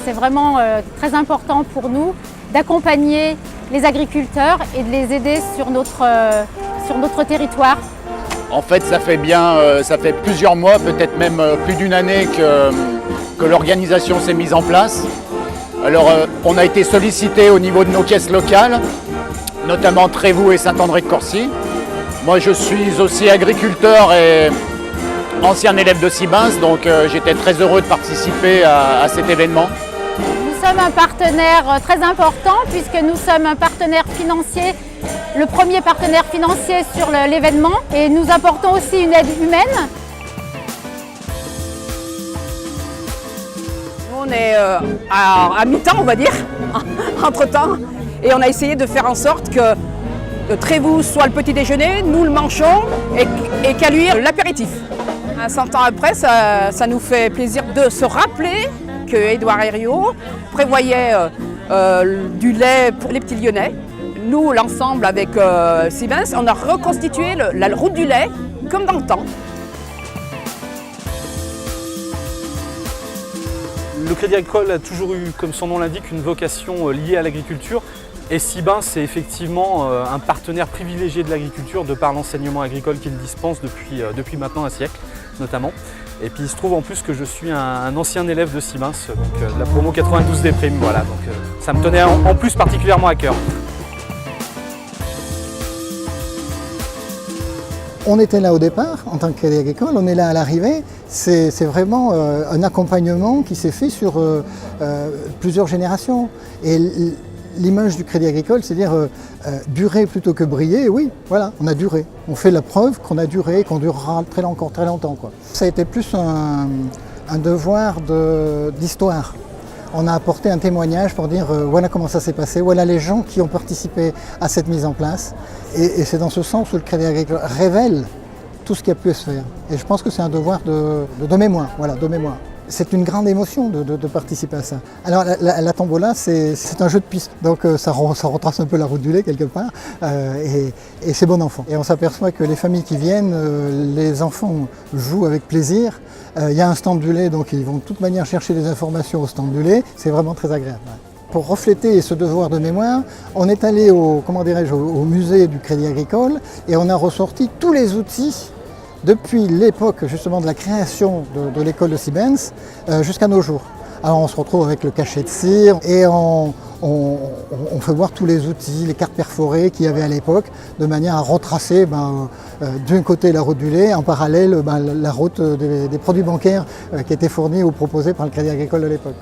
c'est vraiment très important pour nous d'accompagner les agriculteurs et de les aider sur notre territoire. En fait, ça fait plusieurs mois, peut-être même plus d'une année que l'organisation s'est mise en place. Alors, on a été sollicité au niveau de nos caisses locales, notamment Trévoux et Saint-André-de-Corcy. Moi, je suis aussi agriculteur et ancien élève de Sibens, donc j'étais très heureux de participer à cet événement. Nous sommes un partenaire très important puisque nous sommes un partenaire financier, le premier partenaire financier sur l'événement, et nous apportons aussi une aide humaine. On est à mi-temps, on va dire, entre-temps, et on a essayé de faire en sorte que Trévoux soit le petit déjeuner, nous le mangeons, et Caluire l'apéritif. 100 ans après, ça nous fait plaisir de se rappeler que Édouard Herriot prévoyait du lait pour les petits Lyonnais. Nous, l'ensemble avec Sibens, on a reconstitué la route du lait comme dans le temps. Le Crédit Agricole a toujours eu, comme son nom l'indique, une vocation liée à l'agriculture. Et Sibens est effectivement un partenaire privilégié de l'agriculture de par l'enseignement agricole qu'il dispense depuis maintenant un siècle, notamment. Et puis il se trouve en plus que je suis un ancien élève de Sibens, donc de la promo 92 des primes, voilà. Donc ça me tenait en plus particulièrement à cœur. On était là au départ en tant que Crédit Agricole, on est là à l'arrivée. C'est vraiment un accompagnement qui s'est fait sur plusieurs générations. Et l'image du Crédit Agricole, c'est-à-dire durer plutôt que briller, oui, voilà, on a duré. On fait la preuve qu'on a duré, qu'on durera encore très longtemps, quoi. Ça a été plus un devoir d'histoire. On a apporté un témoignage pour dire voilà comment ça s'est passé, voilà les gens qui ont participé à cette mise en place. Et c'est dans ce sens où le Crédit Agricole révèle tout ce qui a pu se faire. Et je pense que c'est un devoir de mémoire, voilà, de mémoire. C'est une grande émotion de participer à ça. Alors la tombola, c'est un jeu de piste, donc ça retrace un peu la route du lait quelque part, et c'est bon enfant. Et on s'aperçoit que les familles qui viennent, les enfants jouent avec plaisir. Il y a un stand du lait, donc ils vont de toute manière chercher des informations au stand du lait. C'est vraiment très agréable. Pour refléter ce devoir de mémoire, on est allé au musée du Crédit Agricole et on a ressorti tous les outils depuis l'époque justement de la création de l'école de Sibens jusqu'à nos jours. Alors on se retrouve avec le cachet de cire et on fait voir tous les outils, les cartes perforées qu'il y avait à l'époque, de manière à retracer d'un côté la route du lait, en parallèle la route des produits bancaires qui étaient fournis ou proposés par le Crédit Agricole de l'époque.